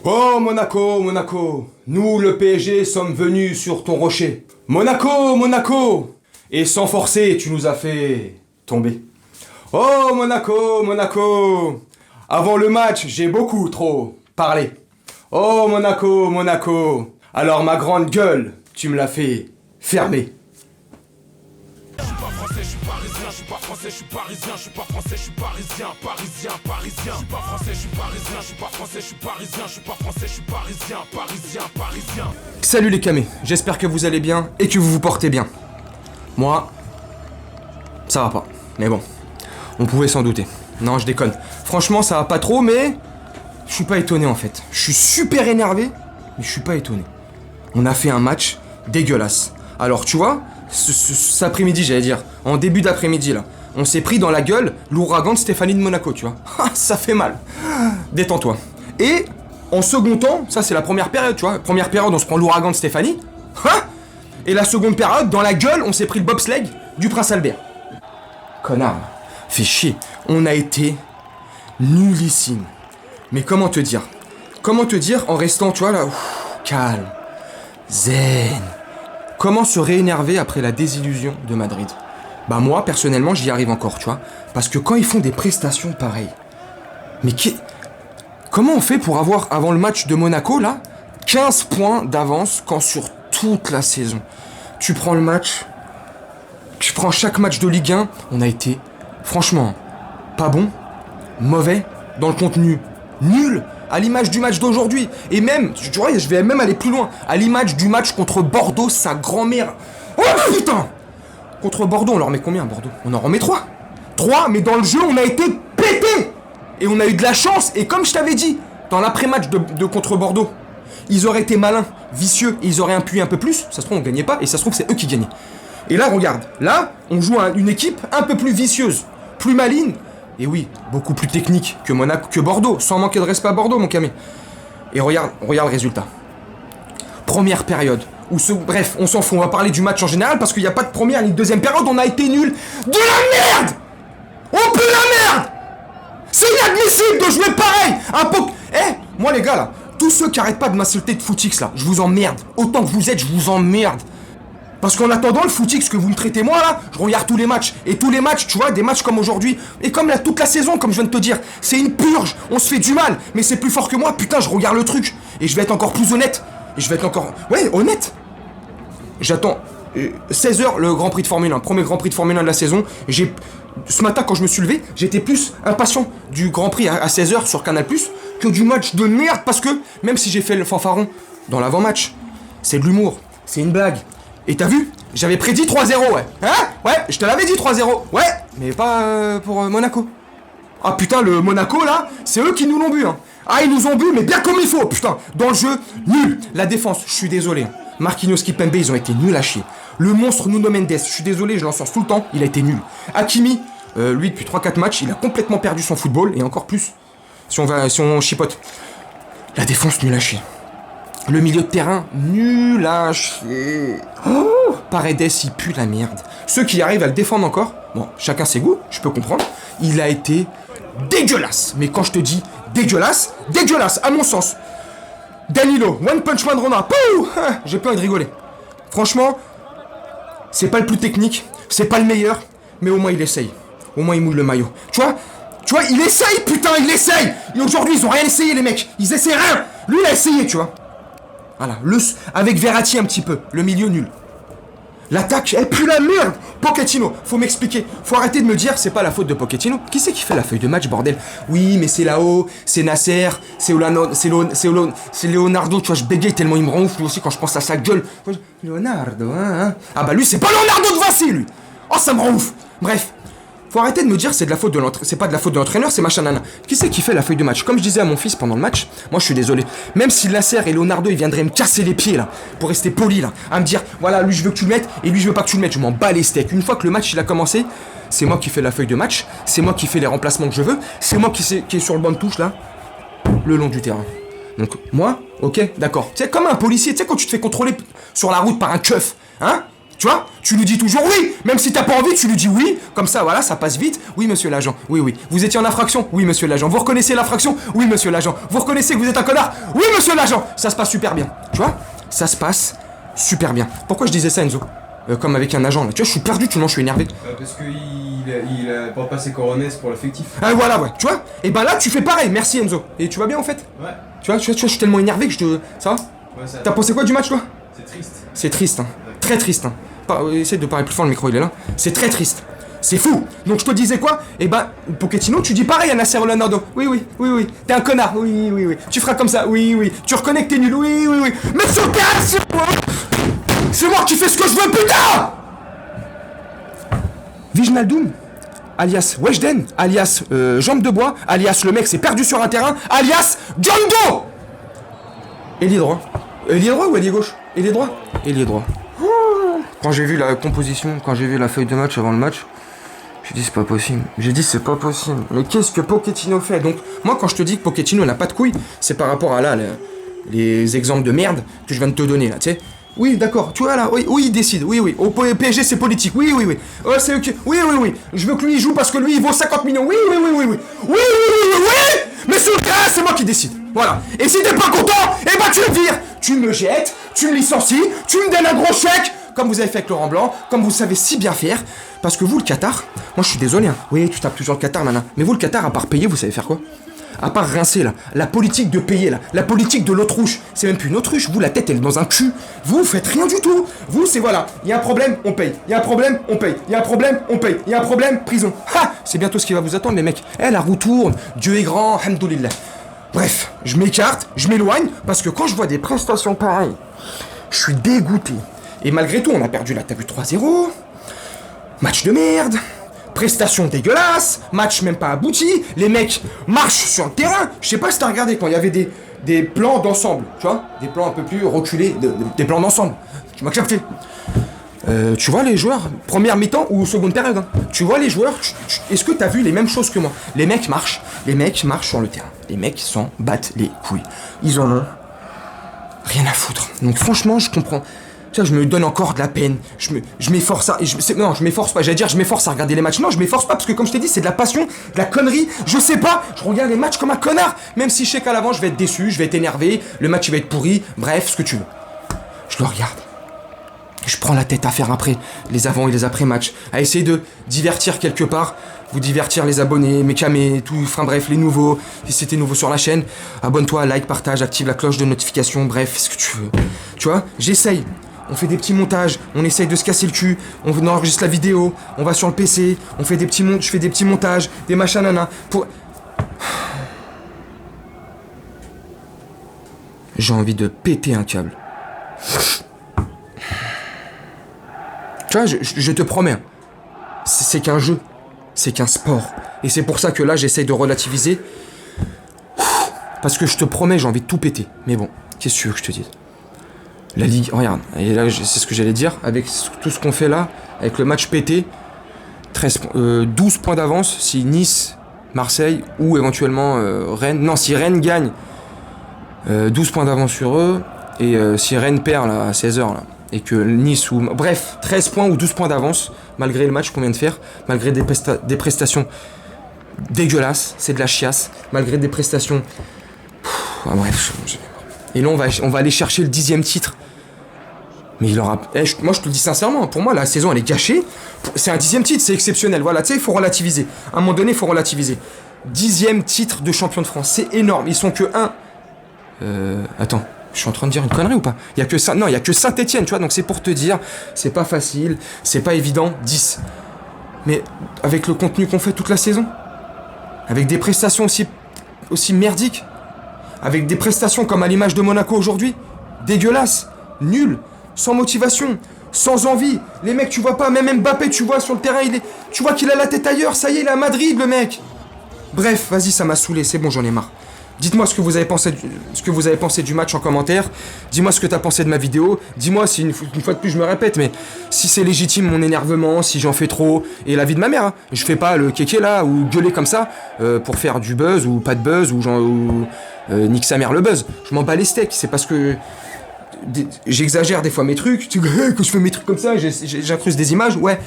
Oh Monaco, Monaco, nous le PSG sommes venus sur ton rocher. Monaco, Monaco, et sans forcer tu nous as fait tomber. Oh Monaco, Monaco, avant le match j'ai beaucoup trop parlé. Oh Monaco, Monaco, alors ma grande gueule tu me l'as fait fermer. Je suis parisien, je suis pas français, je suis parisien, je suis pas français, je suis parisien, parisien, parisien. Je suis pas français, je suis parisien, je suis pas français, je suis parisien, je suis pas français, je suis parisien, parisien, parisien. Salut les camés, j'espère que vous allez bien et que vous vous portez bien. Moi, ça va pas, mais bon, on pouvait s'en douter. Non, je déconne. Franchement, ça va pas trop, mais je suis pas étonné en fait. Je suis super énervé, mais je suis pas étonné. On a fait un match dégueulasse. Alors tu vois, cet après-midi, j'allais dire, en début d'après-midi là, on s'est pris dans la gueule l'ouragan de Stéphanie de Monaco, tu vois. Ça fait mal. Détends-toi. Et en second temps, ça c'est la première période, tu vois. Première période, on se prend l'ouragan de Stéphanie. Et la seconde période, dans la gueule, on s'est pris le bobsleigh du Prince Albert. Connard, fait chier. On a été nullissime. Mais comment te dire en restant, tu vois là, calme, zen. Comment se réénerver après la désillusion de Madrid? Bah moi, personnellement, j'y arrive encore, tu vois. Parce que quand ils font des prestations pareilles... Mais comment on fait pour avoir, avant le match de Monaco, là, 15 points d'avance quand sur toute la saison, tu prends le match, tu prends chaque match de Ligue 1, on a été, franchement, pas bon, mauvais, dans le contenu, nul, à l'image du match d'aujourd'hui. Et même, tu vois, je vais même aller plus loin. À l'image du match contre Bordeaux, sa grand-mère. Oh putain! Contre Bordeaux, on leur met combien, Bordeaux? On en remet 3. 3, mais dans le jeu, on a été pété! Et on a eu de la chance. Et comme je t'avais dit, dans l'après-match de contre Bordeaux, ils auraient été malins, vicieux, et ils auraient appuyé un peu plus. Ça se trouve, on gagnait pas, et ça se trouve, c'est eux qui gagnaient. Et là, regarde. Là, on joue une équipe un peu plus vicieuse, plus maligne. Et oui, beaucoup plus technique que Monaco, que Bordeaux, sans manquer de respect à Bordeaux, mon camé. Et regarde le résultat. Première période, bref, on s'en fout, on va parler du match en général, parce qu'il n'y a pas de première ni de deuxième période, on a été nuls. De la merde! On pue la merde! C'est inadmissible de jouer pareil! Moi les gars là, tous ceux qui arrêtent pas de m'insulter de footix là, je vous emmerde. Autant que vous êtes, je vous emmerde. Parce qu'en attendant le footix que vous me traitez moi là, je regarde tous les matchs. Et tous les matchs, tu vois, des matchs comme aujourd'hui. Et comme là, toute la saison, comme je viens de te dire. C'est une purge, on se fait du mal. Mais c'est plus fort que moi, putain, je regarde le truc. Et je vais être encore plus honnête. Et je vais être encore... Ouais, honnête. J'attends 16h le Grand Prix de Formule 1. Premier Grand Prix de Formule 1 de la saison. Ce matin, quand je me suis levé, j'étais plus impatient du Grand Prix à 16h sur Canal+, que du match de merde. Parce que, même si j'ai fait le fanfaron dans l'avant-match, c'est de l'humour, c'est une blague. Et t'as vu? J'avais prédit 3-0, ouais. Hein? Ouais, je te l'avais dit 3-0. Ouais, mais pas pour Monaco. Ah putain, le Monaco, là, c'est eux qui nous l'ont bu, hein. Ah, ils nous ont bu, mais bien comme il faut, putain. Dans le jeu, nul. La défense, je suis désolé. Marquinhos, Kimpembe, ils ont été nuls à chier. Le monstre Nuno Mendes, je suis désolé, je l'encense tout le temps, il a été nul. Hakimi, lui, depuis 3-4 matchs, il a complètement perdu son football, et encore plus, si on chipote. La défense, nul à chier. Le milieu de terrain, nul à chier. Oh, Paredes, il pue la merde. Ceux qui arrivent à le défendre encore, bon, chacun ses goûts, je peux comprendre. Il a été dégueulasse. Mais quand je te dis dégueulasse, à mon sens. Danilo, One Punch Man Rona, pouh, j'ai peur de rigoler. Franchement, c'est pas le plus technique, c'est pas le meilleur, mais au moins il essaye. Au moins il mouille le maillot. Tu vois, il essaye, putain, il essaye. Et aujourd'hui, ils ont rien essayé, les mecs. Ils essaient rien. Lui, il a essayé, tu vois. Voilà, avec Verratti un petit peu, le milieu nul. L'attaque, elle pue la merde. Pochettino, faut m'expliquer. Faut arrêter de me dire, c'est pas la faute de Pochettino. Qui c'est qui fait la feuille de match, bordel? Oui, mais c'est là-haut, c'est Nasser, c'est Leonardo, tu vois, je bégaye tellement il me rend ouf, lui aussi, quand je pense à sa gueule. Leonardo, hein. Ah bah lui, c'est pas Leonardo de Vinci, lui. Oh, ça me rend ouf. Bref. Faut arrêter de me dire c'est pas de la faute de l'entraîneur, c'est machin nana. Qui c'est qui fait la feuille de match? Comme je disais à mon fils pendant le match, moi je suis désolé. Même si Nasser et Leonardo ils viendraient me casser les pieds là, pour rester poli là, à me dire voilà lui je veux que tu le mettes et lui je veux pas que tu le mettes, je m'en bats les steaks. Une fois que le match il a commencé, c'est moi qui fais la feuille de match, c'est moi qui fais les remplacements que je veux, c'est moi qui est sur le banc de touche là, le long du terrain. Donc moi, ok, d'accord. C'est comme un policier, tu sais quand tu te fais contrôler sur la route par un keuf, hein? Tu vois? Tu lui dis toujours oui, même si t'as pas envie, tu lui dis oui, comme ça, voilà, ça passe vite. Oui, monsieur l'agent, oui, oui. Vous étiez en infraction? Oui, monsieur l'agent. Vous reconnaissez l'infraction? Oui, monsieur l'agent. Vous reconnaissez que vous êtes un connard? Oui, monsieur l'agent. Ça se passe super bien, tu vois? Ça se passe super bien. Pourquoi je disais ça, Enzo? Comme avec un agent, là. Tu vois, je suis perdu, tu vois, je suis énervé. Parce qu'il porte pas ses coronets pour l'affectif. Ah, voilà, ouais, tu vois? Et ben là, tu fais pareil, merci, Enzo. Et tu vas bien, en fait? Ouais. Tu vois, je suis tellement énervé que je te... Ça va? Ouais, ça... T'as pensé quoi du match, toi? C'est triste. C'est triste, hein. Très triste, hein. Essaye de parler plus fort, le micro, il est là. C'est très triste. C'est fou. Donc je te disais quoi? Eh ben, Pochettino, tu dis pareil à Nasser Ronaldo. Oui, oui, oui, oui. T'es un connard. Oui, oui, oui. Tu feras comme ça. Oui, oui. Tu reconnais que t'es nul. Oui, oui, oui. Mais sur le terrain, c'est moi qui fais ce que je veux, putain! Wijnaldum, alias Weshden, alias Jambe de Bois, alias le mec s'est perdu sur un terrain, alias John Doe! Ailier droit. Ailier droit ou ailier gauche? Ailier droit? Ailier droit. Quand j'ai vu la composition, quand j'ai vu la feuille de match avant le match, j'ai dit c'est pas possible. J'ai dit c'est pas possible. Mais qu'est-ce que Pochettino fait? Donc moi quand je te dis que Pochettino n'a pas de couilles, c'est par rapport à là les exemples de merde que je viens de te donner là, tu sais. Oui, d'accord, tu vois là, oui, il décide, oui, oui. Au PSG c'est politique, oui, oui, oui. Oh, c'est ok, oui, oui, oui. Je veux que lui il joue parce que lui il vaut 50 millions, oui, oui, oui, oui, oui. Oui, oui, oui, oui, oui. Mais sur le terrain c'est moi qui décide. Voilà. Et si t'es pas content, eh ben tu me vires. Tu me jettes, tu me licencies, tu me donnes un gros chèque. Comme vous avez fait avec Laurent Blanc, comme vous savez si bien faire, parce que vous, le Qatar, moi je suis désolé, hein. Oui, tu tapes toujours le Qatar, maintenant. Mais vous, le Qatar, à part payer, vous savez faire quoi? À part rincer, là, la politique de payer, là, la politique de l'autruche, c'est même plus une autruche, vous, la tête, elle est dans un cul, vous faites rien du tout. Vous, c'est voilà, il y a un problème, on paye, il y a un problème, on paye, il y a un problème, on paye, il y a un problème, prison. Ha! C'est bientôt ce qui va vous attendre, les mecs. Eh, la roue tourne, Dieu est grand, hamdoulillah. Bref, je m'écarte, je m'éloigne, parce que quand je vois des prestations pareilles, je suis dégoûté. Et malgré tout, on a perdu la table 3-0. Match de merde. Prestation dégueulasse. Match même pas abouti. Les mecs marchent sur le terrain. Je sais pas si t'as regardé quand il y avait des plans d'ensemble. Tu vois? Des plans un peu plus reculés. Des plans d'ensemble. Tu m'as capté. Tu vois les joueurs, première mi-temps ou seconde période, hein. Tu vois les joueurs, est-ce que t'as vu les mêmes choses que moi? Les mecs marchent sur le terrain. Les mecs s'en battent les couilles. Ils en ont rien à foutre. Donc franchement, je comprends. Tu vois, je me donne encore de la peine. Je m'efforce à... non, je m'efforce pas. J'allais dire, je m'efforce à regarder les matchs. Non, je m'efforce pas parce que, comme je t'ai dit, c'est de la passion, de la connerie. Je sais pas. Je regarde les matchs comme un connard. Même si je sais qu'à l'avant, je vais être déçu, je vais être énervé. Le match, il va être pourri. Bref, ce que tu veux. Je le regarde. Je prends la tête à faire après les avant et les après-matchs. À essayer de divertir quelque part. Vous divertir les abonnés, mes camés, tout. Enfin bref, les nouveaux. Si c'était nouveau sur la chaîne, abonne-toi, like, partage, active la cloche de notification. Bref, ce que tu veux. Tu vois, j'essaye. On fait des petits montages, on essaye de se casser le cul, on enregistre la vidéo, on va sur le PC, on fait je fais des petits montages, des machins nana, pour... J'ai envie de péter un câble. Tu vois, je te promets, c'est qu'un jeu, c'est qu'un sport. Et c'est pour ça que là, j'essaye de relativiser. Parce que je te promets, j'ai envie de tout péter. Mais bon, qu'est-ce que tu veux que je te dise? La Ligue, regarde, et là c'est ce que j'allais dire, avec tout ce qu'on fait là, avec le match pété, 12 points d'avance si Nice, Marseille ou éventuellement Rennes, non si Rennes gagne, 12 points d'avance sur eux, et si Rennes perd là, à 16h là, et que Nice ou... Bref, 13 points ou 12 points d'avance, malgré le match qu'on vient de faire, malgré des prestations dégueulasses, c'est de la chiasse, malgré des prestations... bref, et là on va aller chercher le 10e titre. Mais il aura... moi je te le dis sincèrement, pour moi la saison elle est gâchée. C'est un 10e titre, c'est exceptionnel. Voilà, tu sais, il faut relativiser. À un moment donné, il faut relativiser. 10e titre de champion de France, c'est énorme. Ils sont que 1. Attends, je suis en train de dire une connerie ou pas? Il y a que ça. Non, il y a que Saint-Etienne, tu vois, donc c'est pour te dire, c'est pas facile, c'est pas évident, 10. Mais avec le contenu qu'on fait toute la saison, avec des prestations aussi merdiques, avec des prestations comme à l'image de Monaco aujourd'hui, dégueulasses, nulles, sans motivation, sans envie. Les mecs, tu vois pas, même Mbappé, tu vois sur le terrain, tu vois qu'il a la tête ailleurs, ça y est, il est à Madrid, le mec. Bref, vas-y, ça m'a saoulé, c'est bon, j'en ai marre. Dites-moi ce que vous avez pensé du match en commentaire. Dis-moi ce que t'as pensé de ma vidéo. Dis-moi si une fois de plus je me répète, mais si c'est légitime mon énervement, si j'en fais trop, et la vie de ma mère. Hein. Je fais pas le kéké là ou gueuler comme ça pour faire du buzz ou pas de buzz ou nique sa mère le buzz. Je m'en bats les steaks. C'est parce que j'exagère des fois mes trucs, que je fais mes trucs comme ça, j'incruste des images, ouais.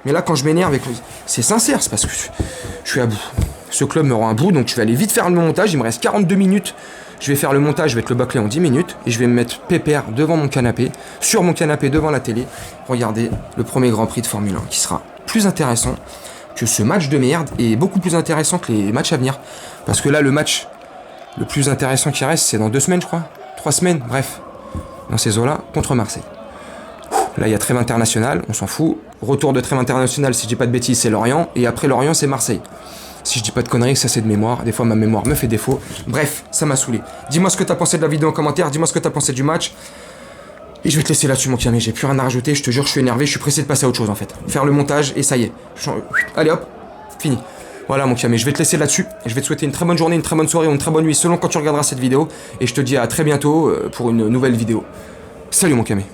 Mais là, quand je m'énerve, c'est sincère, c'est parce que je suis à bout. Ce club me rend à bout, donc je vais aller vite faire le montage. Il me reste 42 minutes. Je vais faire le montage, je vais te le bâcler en 10 minutes. Et je vais me mettre pépère devant mon canapé, sur mon canapé devant la télé. Regardez le premier Grand Prix de Formule 1 qui sera plus intéressant que ce match de merde et beaucoup plus intéressant que les matchs à venir. Parce que là, le match le plus intéressant qui reste, c'est dans 2 semaines, je crois. 3 semaines, bref. Dans ces eaux-là, contre Marseille. Là, il y a trêve internationale, on s'en fout. Retour de trêve internationale, si je dis pas de bêtises, c'est Lorient. Et après Lorient, c'est Marseille. Si je dis pas de conneries, ça c'est de mémoire. Des fois, ma mémoire me fait défaut. Bref, ça m'a saoulé. Dis-moi ce que t'as pensé de la vidéo en commentaire. Dis-moi ce que t'as pensé du match. Et je vais te laisser là-dessus, mon Camé. J'ai plus rien à rajouter. Je te jure, je suis énervé. Je suis pressé de passer à autre chose, en fait. Faire le montage et ça y est. Allez hop, fini. Voilà, mon Camé. Je vais te laisser là-dessus. Je vais te souhaiter une très bonne journée, une très bonne soirée ou une très bonne nuit selon quand tu regarderas cette vidéo. Et je te dis à très bientôt pour une nouvelle vidéo. Salut, mon Camé.